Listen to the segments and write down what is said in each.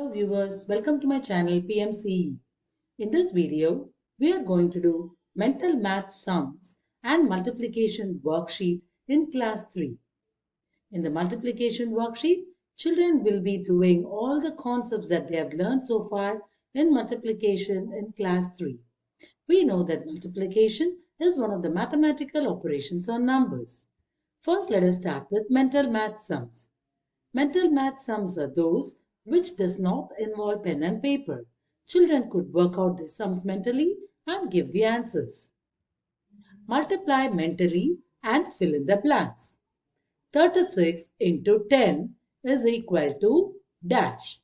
Hello viewers, welcome to my channel PMCE. In this video, we are going to do mental math sums and multiplication worksheet in class 3. In the multiplication worksheet, children will be doing all the concepts that they have learned so far in multiplication in class 3. We know that multiplication is one of the mathematical operations on numbers. First, let us start with mental math sums. Mental math sums are those which does not involve pen and paper. Children could work out the sums mentally and give the answers. Multiply mentally and fill in the blanks. 36 into 10 is equal to dash.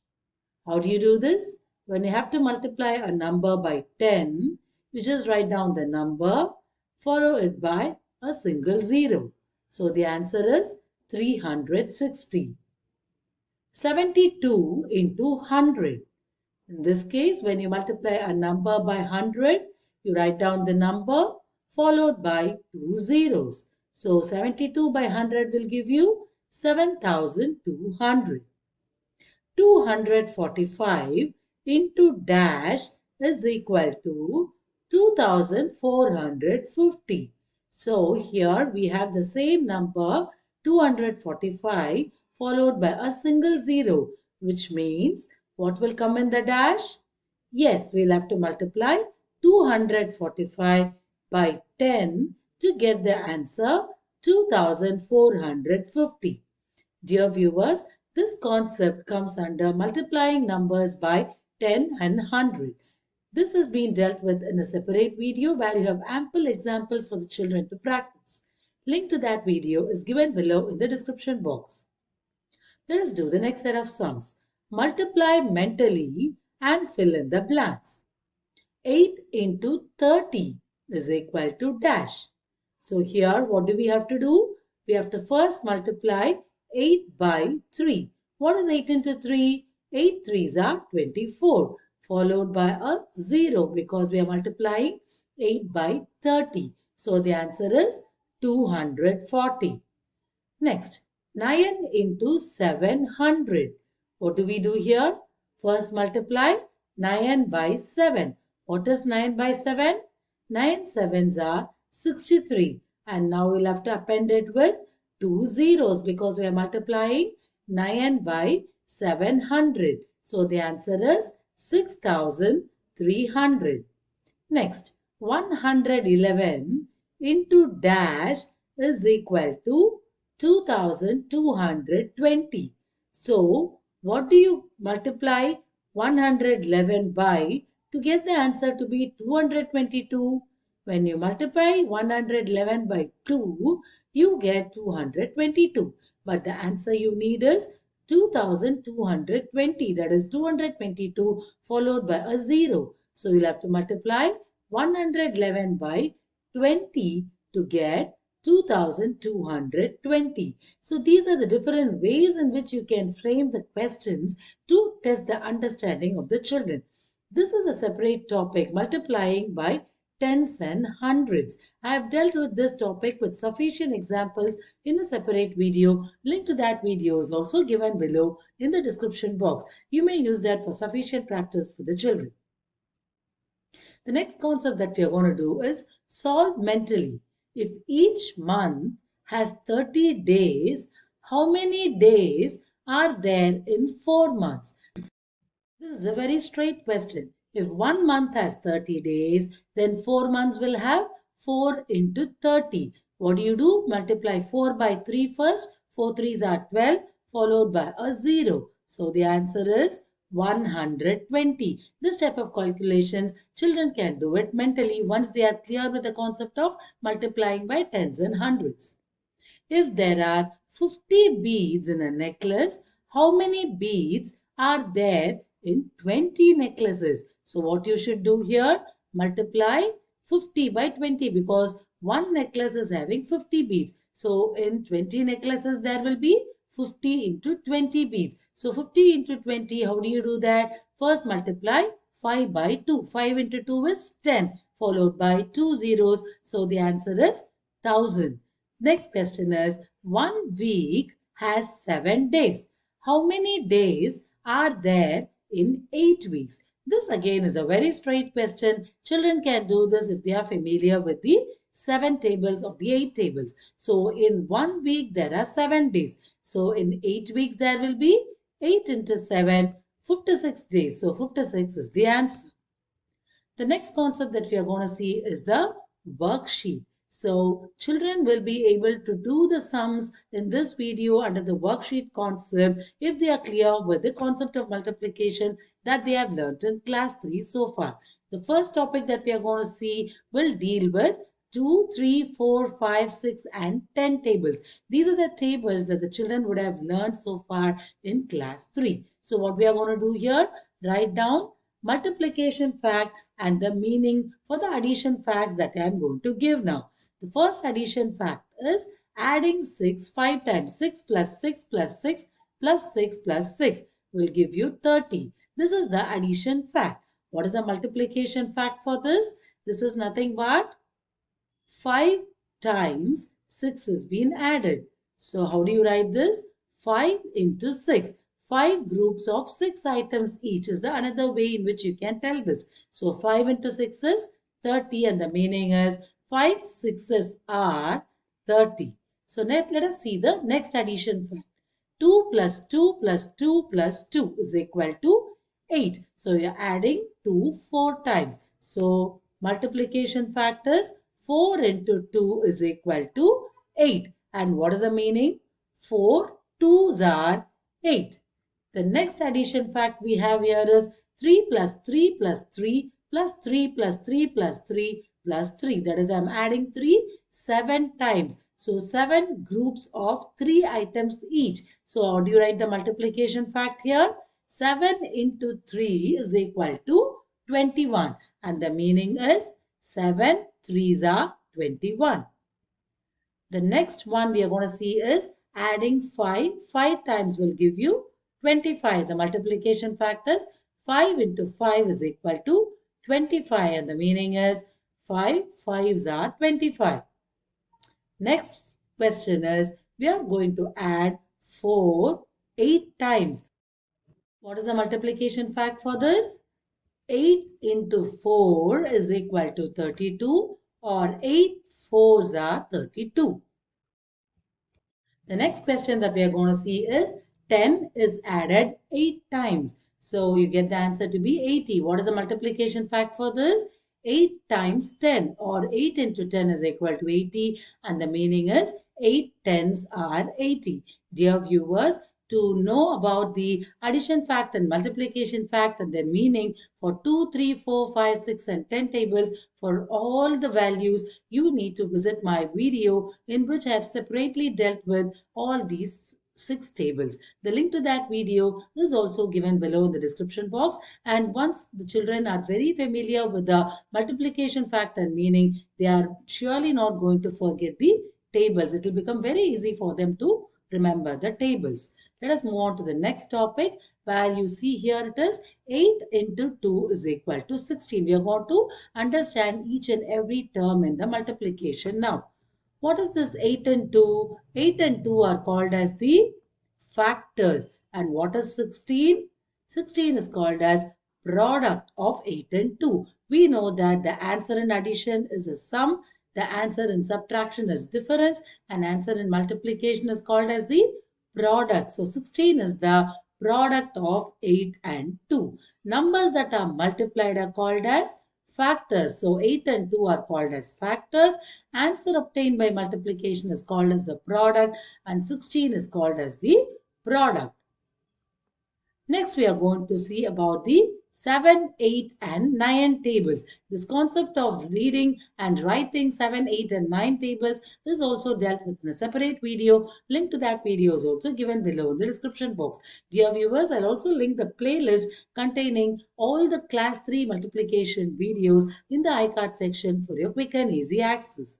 How do you do this? When you have to multiply a number by 10, you just write down the number, follow it by a single zero. So the answer is 360. 72 into 100. In this case, when you multiply a number by 100, you write down the number followed by two zeros. So 72 by 100 will give you 7,200. 245 into dash is equal to 2,450. So here we have the same number 245 followed by a single zero, which means what will come in the dash? Yes, we'll have to multiply 245 by 10 to get the answer 2,450. Dear viewers, this concept comes under multiplying numbers by 10 and 100. This has been dealt with in a separate video where you have ample examples for the children to practice. Link to that video is given below in the description box. Let us do the next set of sums. Multiply mentally and fill in the blanks. 8 into 30 is equal to dash. So here what do we have to do? We have to first multiply 8 by 3. What is 8 into 3? 8 threes are 24, followed by a 0 because we are multiplying 8 by 30. So the answer is 240. Next, 9 into 700. What do we do here? First multiply 9 by 7. What is 9 by 7? 9 sevens are 63. And now we'll have to append it with two zeros because we are multiplying 9 by 700. So the answer is 6,300. Next, 111 into dash is equal to 2,220. So, what do you multiply 111 by to get the answer to be 222? When you multiply 111 by 2, you get 222. But the answer you need is 2,220. That is 222 followed by a 0. So, you'll have to multiply 111 by 20 to get 2,220. So these are the different ways in which you can frame the questions to test the understanding of the children. This is a separate topic, multiplying by tens and hundreds. I have dealt with this topic with sufficient examples in a separate video. Link to that video is also given below in the description box. You may use that for sufficient practice for the children. The next concept that we are going to do is solve mentally. If each month has 30 days, how many days are there in 4 months? This is a very straight question. If 1 month has 30 days, then 4 months will have 4 into 30. What do you do? Multiply 4 by 3 first. 4 threes are 12, followed by a 0. So the answer is 120. This type of calculations, children can do it mentally once they are clear with the concept of multiplying by tens and hundreds. If there are 50 beads in a necklace, how many beads are there in 20 necklaces? So what you should do here, multiply 50 by 20 because one necklace is having 50 beads. So in 20 necklaces, there will be 50 into 20 beads. So 50 into 20, how do you do that? First multiply 5 by 2. 5 into 2 is 10, followed by 2 zeros. So the answer is 1000. Next question is, 1 week has 7 days. How many days are there in 8 weeks? This again is a very straight question. Children can do this if they are familiar with the 7 tables of the 8 tables. So in 1 week there are 7 days. So in 8 weeks there will be 8 into 7, 56 days. So 56 is the answer. The next concept that we are going to see is the worksheet. So children will be able to do the sums in this video under the worksheet concept if they are clear with the concept of multiplication that they have learned in class 3 so far. The first topic that we are going to see will deal with 2, 3, 4, 5, 6 and 10 tables. These are the tables that the children would have learned so far in class 3. So what we are going to do here, write down multiplication fact and the meaning for the addition facts that I am going to give now. The first addition fact is adding 6 5 times. 6 plus 6 plus 6 plus 6 plus 6 will give you 30. This is the addition fact. What is the multiplication fact for this? This is nothing but 5 times 6 is being added. So how do you write this? 5 into 6. 5 groups of 6 items each is the another way in which you can tell this. So 5 into 6 is 30 and the meaning is 5 sixes are 30. So let us see the next addition fact. 2 plus 2 plus 2 plus 2 is equal to 8. So you're adding 2 4 times. So multiplication fact is 4 into 2 is equal to 8. And what is the meaning? 4 2s are 8. The next addition fact we have here is 3 plus 3 plus 3 plus 3 plus 3 plus 3 plus 3. That is, I am adding 3 7 times. So 7 groups of 3 items each. So how do you write the multiplication fact here? 7 into 3 is equal to 21. And the meaning is 7 3s are 21. The next one we are going to see is adding 5. 5 times will give you 25. The multiplication fact is 5 into 5 is equal to 25 and the meaning is 5 5s are 25. Next question is we are going to add 4 8 times. What is the multiplication fact for this? 8 into 4 is equal to 32 or 8 4s are 32. The next question that we are going to see is 10 is added 8 times. So you get the answer to be 80. What is the multiplication fact for this? 8 times 10 or 8 into 10 is equal to 80 and the meaning is 8 tens are 80. Dear viewers, to know about the addition fact and multiplication fact and their meaning for 2, 3, 4, 5, 6 and 10 tables for all the values, you need to visit my video in which I have separately dealt with all these 6 tables. The link to that video is also given below in the description box. And once the children are very familiar with the multiplication fact and meaning, they are surely not going to forget the tables. It will become very easy for them to remember the tables. Let us move on to the next topic where you see here it is 8 into 2 is equal to 16. We are going to understand each and every term in the multiplication now. What is this 8 and 2? 8 and 2 are called as the factors. And what is 16? 16 is called as product of 8 and 2. We know that the answer in addition is a sum, the answer in subtraction is difference, and answer in multiplication is called as the product. So 16 is the product of 8 and 2. Numbers that are multiplied are called as factors. So 8 and 2 are called as factors. Answer obtained by multiplication is called as the product and 16 is called as the product. Next, we are going to see about the 7, 8 and 9 tables. This concept of reading and writing 7, 8 and 9 tables is also dealt with in a separate video. Link to that video is also given below in the description box. Dear viewers, I'll also link the playlist containing all the class 3 multiplication videos in the iCard section for your quick and easy access.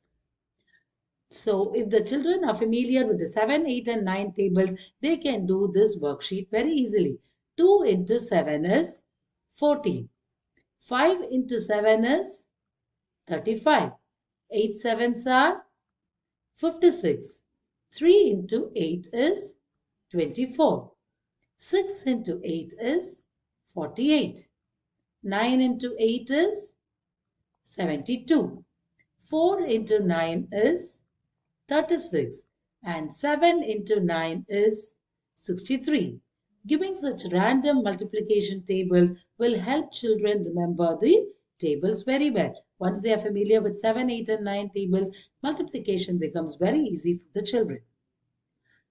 So if the children are familiar with the 7, 8 and 9 tables, they can do this worksheet very easily. 2 into 7 is 14. 5 into 7 is 35. 8 sevens are 56. 3 into 8 is 24. 6 into 8 is 48. 9 into 8 is 72. 4 into 9 is 36. And 7 into 9 is 63. Giving such random multiplication tables will help children remember the tables very well. Once they are familiar with 7, 8 and 9 tables, multiplication becomes very easy for the children.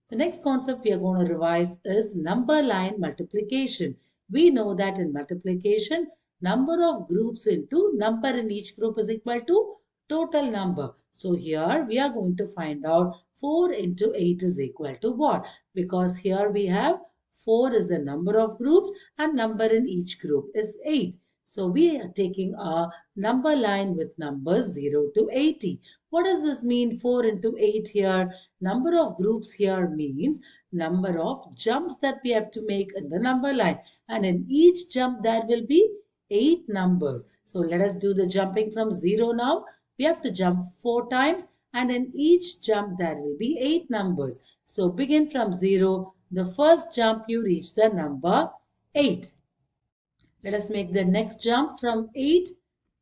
The next concept we are going to revise is number line multiplication. We know that in multiplication, number of groups into number in each group is equal to total number. So here we are going to find out 4 into 8 is equal to what? Because here we have 4 is the number of groups and number in each group is 8. So we are taking a number line with numbers 0 to 80. What does this mean 4 into 8 here? Number of groups here means number of jumps that we have to make in the number line. And in each jump there will be 8 numbers. So let us do the jumping from 0 now. We have to jump 4 times and in each jump there will be 8 numbers. So begin from 0. The first jump you reach the number 8. Let us make the next jump from 8.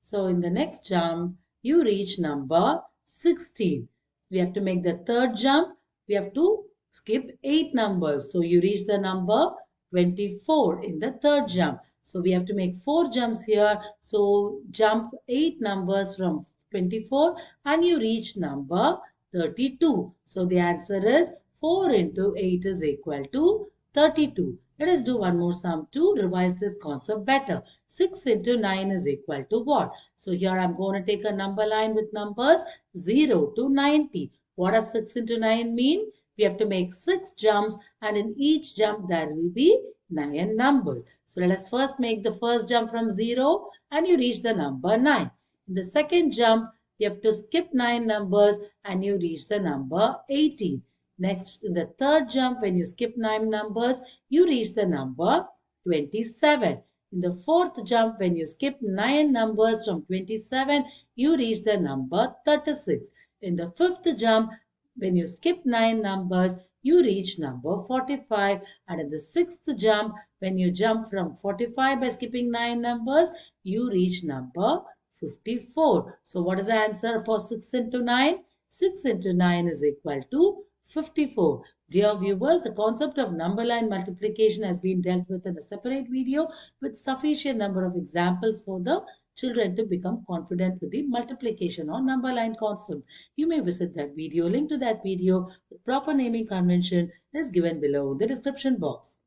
So in the next jump, you reach number 16. We have to make the third jump. We have to skip 8 numbers. So you reach the number 24 in the third jump. So we have to make 4 jumps here. So jump 8 numbers from 24 and you reach number 32. So the answer is 4 into 8 is equal to 32. Let us do one more sum to revise this concept better. 6 into 9 is equal to what? So here I'm going to take a number line with numbers 0 to 90. What does 6 into 9 mean? We have to make 6 jumps and in each jump there will be 9 numbers. So let us first make the first jump from 0 and you reach the number 9. In the second jump, you have to skip 9 numbers and you reach the number 18. Next, in the third jump, when you skip 9 numbers, you reach the number 27. In the fourth jump, when you skip 9 numbers from 27, you reach the number 36. In the fifth jump, when you skip 9 numbers, you reach number 45. And in the sixth jump, when you jump from 45 by skipping 9 numbers, you reach number 54. So what is the answer for 6 into 9? 6 into 9 is equal to 54. Dear viewers, the concept of number line multiplication has been dealt with in a separate video with sufficient number of examples for the children to become confident with the multiplication or number line concept. You may visit that video. Link to that video with proper naming convention is given below in the description box.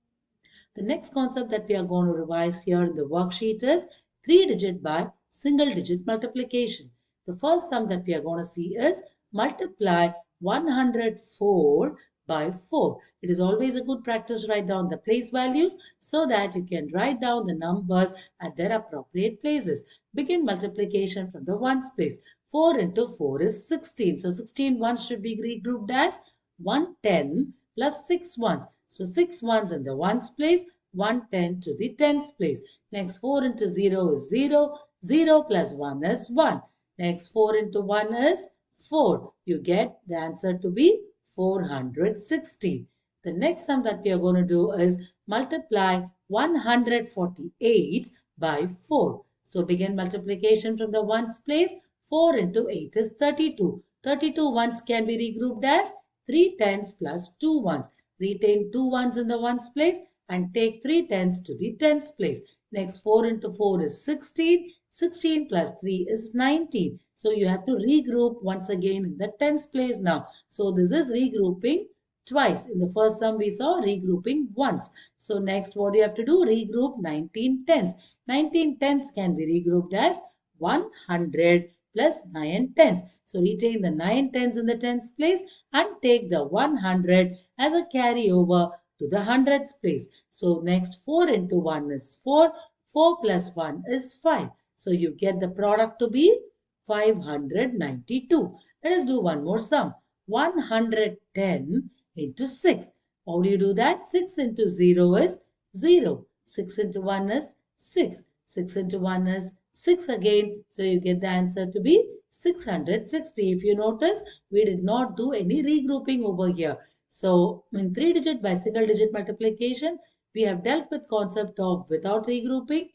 The next concept that we are going to revise here in the worksheet is 3-digit by single-digit multiplication. The first sum that we are going to see is multiply 104 by 4. It is always a good practice to write down the place values so that you can write down the numbers at their appropriate places. Begin multiplication from the ones place. 4 into 4 is 16. So 16 ones should be regrouped as 110 plus 6 ones. So 6 ones in the ones place, 110 to the tens place. Next 4 into 0 is 0. 0 plus 1 is 1. Next 4 into 1 is 4. You get the answer to be 460. The next sum that we are going to do is multiply 148 by 4. So begin multiplication from the ones place. 4 into 8 is 32. 32 ones can be regrouped as 3 tens plus 2 ones. Retain 2 ones in the ones place and take 3 tens to the tens place. Next 4 into 4 is 16. 16 plus 3 is 19. So you have to regroup once again in the tens place now. So this is regrouping twice. In the first sum we saw regrouping once. So next what you have to do? Regroup 19 tens. 19 tens can be regrouped as 100 plus 9 tens. So retain the 9 tens in the tens place and take the 100 as a carryover to the hundreds place. So next 4 into 1 is 4. 4 plus 1 is 5. So you get the product to be 592. Let us do one more sum. 110 into 6. How do you do that? 6 into 0 is 0. 6 into 1 is 6. 6 into 1 is 6 again. So you get the answer to be 660. If you notice, we did not do any regrouping over here. So in 3-digit by single-digit multiplication, We have dealt with concept of without regrouping,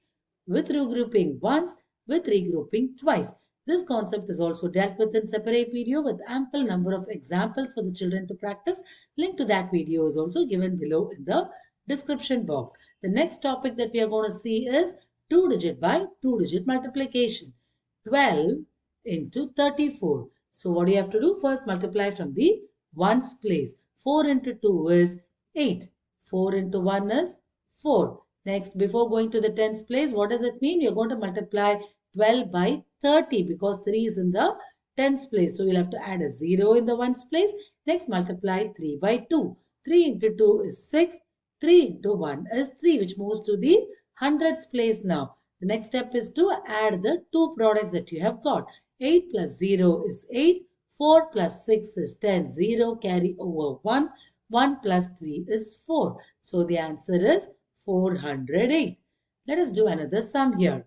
with regrouping once, with regrouping twice. This concept is also dealt with in separate video with ample number of examples for the children to practice. Link to that video is also given below in the description box. The next topic that we are going to see is 2-digit by 2-digit multiplication. 12 into 34. So what do you have to do? First multiply from the ones place. 4 into 2 is 8. 4 into 1 is 4. Next, before going to the tens place, what does it mean? You're going to multiply 12 by 30 because 3 is in the tens place. So you'll have to add a 0 in the ones place. Next, multiply 3 by 2. 3 into 2 is 6. 3 into 1 is 3, which moves to the hundreds place now. The next step is to add the two products that you have got. 8 plus 0 is 8. 4 plus 6 is 10. 0 carry over 1. 1 plus 3 is 4. So the answer is 408. Let us do another sum here.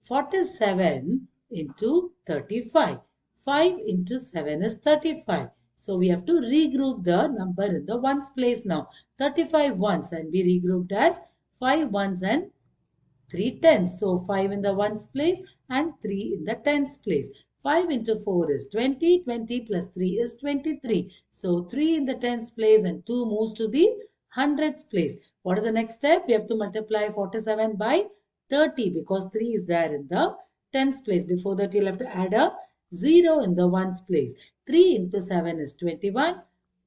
47 into 35. 5 into 7 is 35. So we have to regroup the number in the ones place now. 35 ones and we regrouped as 5 ones and 3 tens. So 5 in the ones place and 3 in the tens place. 5 into 4 is 20. 20 plus 3 is 23. So 3 in the tens place and 2 moves to the hundreds place. What is the next step? We have to multiply 47 by 30 because 3 is there in the tens place. Before that, you'll have to add a 0 in the ones place. 3 into 7 is 21.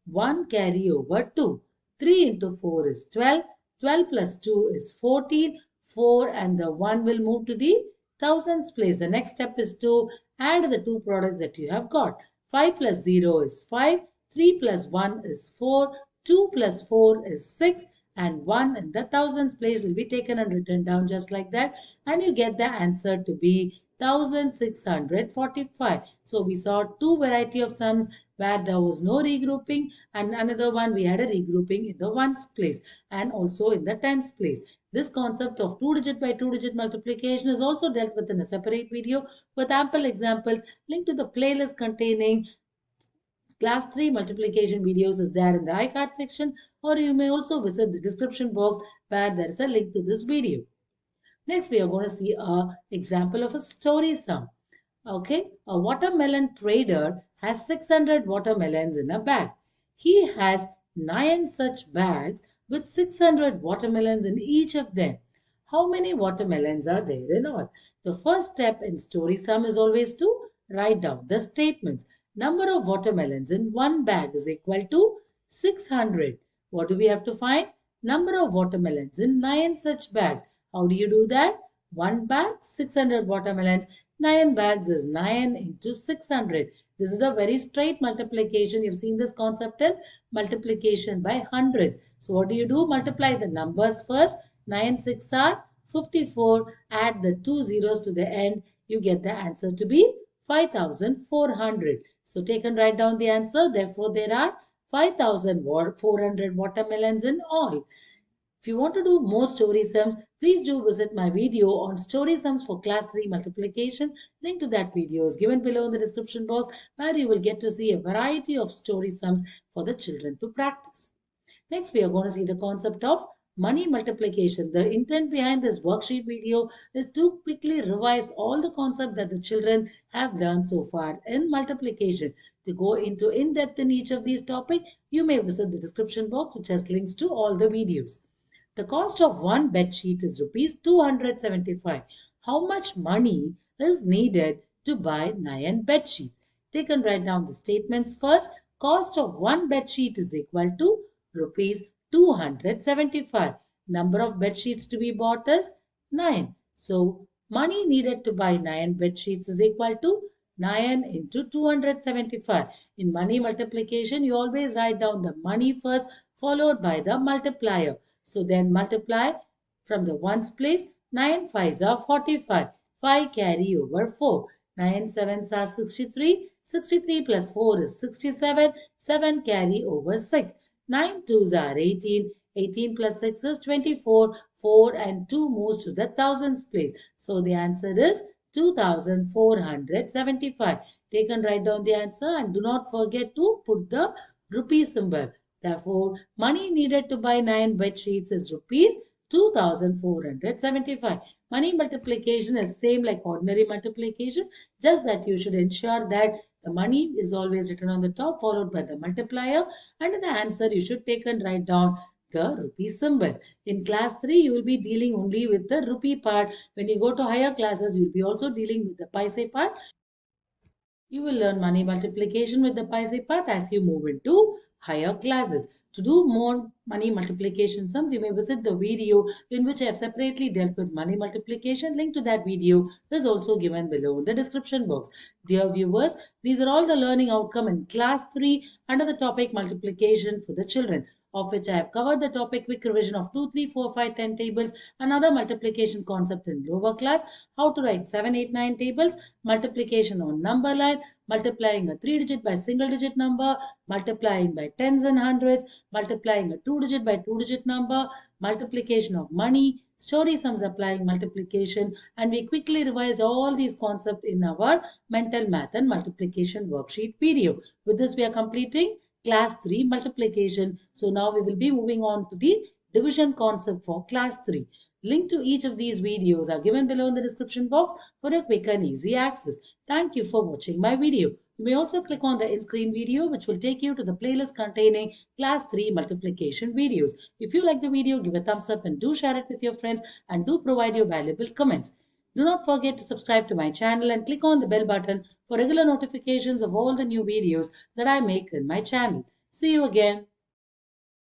1 carry over 2. 3 into 4 is 12. 12 plus 2 is 14. 4 and the 1 will move to the thousands place. The next step is to add the two products that you have got. 5 plus 0 is 5. 3 plus 1 is 4. 2 plus 4 is 6. And 1 in the thousands place will be taken and written down just like that. And you get the answer to be 1645. So we saw two variety of sums where there was no regrouping and another one we had a regrouping in the ones place and also in the tens place. This concept of 2-digit by 2-digit multiplication is also dealt with in a separate video with ample examples. Link to the playlist containing class 3 multiplication videos is there in the iCard section, or you may also visit the description box where there is a link to this video. Next, we are going to see an example of a story sum. Okay, a watermelon trader has 600 watermelons in a bag. He has 9 such bags with 600 watermelons in each of them. How many watermelons are there in all? The first step in story sum is always to write down the statements. Number of watermelons in one bag is equal to 600. What do we have to find? Number of watermelons in 9 such bags. How do you do that? One bag, 600 watermelons. 9 bags is 9 into 600. This is a very straight multiplication. You've seen this concept in multiplication by hundreds. So what do you do? Multiply the numbers first. 9 6 are 54. Add the two zeros to the end. You get the answer to be 5400. So take and write down the answer. Therefore, there are 5400 watermelons in all. If you want to do more story sums, please do visit my video on story sums for class 3 multiplication. Link to that video is given below in the description box where you will get to see a variety of story sums for the children to practice. Next, we are going to see the concept of money multiplication. The intent behind this worksheet video is to quickly revise all the concepts that the children have learned so far in multiplication. To go into in-depth in each of these topics, you may visit the description box which has links to all the videos. The cost of one bed sheet is rupees 275. How much money is needed to buy 9 bed sheets? Take and write down the statements first. Cost of one bed sheet is equal to rupees 275. Number of bed sheets to be bought is 9. So money needed to buy 9 bed sheets is equal to 9 into 275. In money multiplication, you always write down the money first followed by the multiplier. So then multiply from the ones place. 9 5s are 45. 5 carry over 4. 9 7s are 63. 63 plus 4 is 67. 7 carry over 6. 9 2s are 18. 18 plus 6 is 24. 4 and 2 moves to the thousands place. So the answer is 2475. Take and write down the answer and do not forget to put the rupee symbol. Therefore, money needed to buy 9 bed sheets is rupees 2475. Money multiplication is same like ordinary multiplication, just that you should ensure that the money is always written on the top followed by the multiplier, and in the answer you should take and write down the rupee symbol. In class 3 you will be dealing only with the rupee part. When you go to higher classes you will be also dealing with the paise part. You will learn money multiplication with the paise part as you move into higher classes. To do more money multiplication sums, you may visit the video in which I have separately dealt with money multiplication. Link to that video is also given below in the description box. Dear viewers, these are all the learning outcome in class 3 under the topic multiplication for the children, of which I have covered the topic quick revision of 2, 3, 4, 5, 10 tables, another multiplication concept in lower class, how to write 7, 8, 9 tables, multiplication on number line, multiplying a 3 digit by single digit number, multiplying by tens and hundreds, multiplying a 2 digit by 2 digit number, multiplication of money, story sums applying multiplication, and we quickly revised all these concepts in our mental math and multiplication worksheet video. With this, we are completing class 3 multiplication. So now we will be moving on to the division concept for class 3. Link to each of these videos are given below in the description box for a quick and easy access. Thank you for watching my video. You may also click on the in-screen video which will take you to the playlist containing class 3 multiplication videos. If you like the video, give a thumbs up and do share it with your friends, and do provide your valuable comments. Do not forget to subscribe to my channel and click on the bell button for regular notifications of all the new videos that I make in my channel. See you again.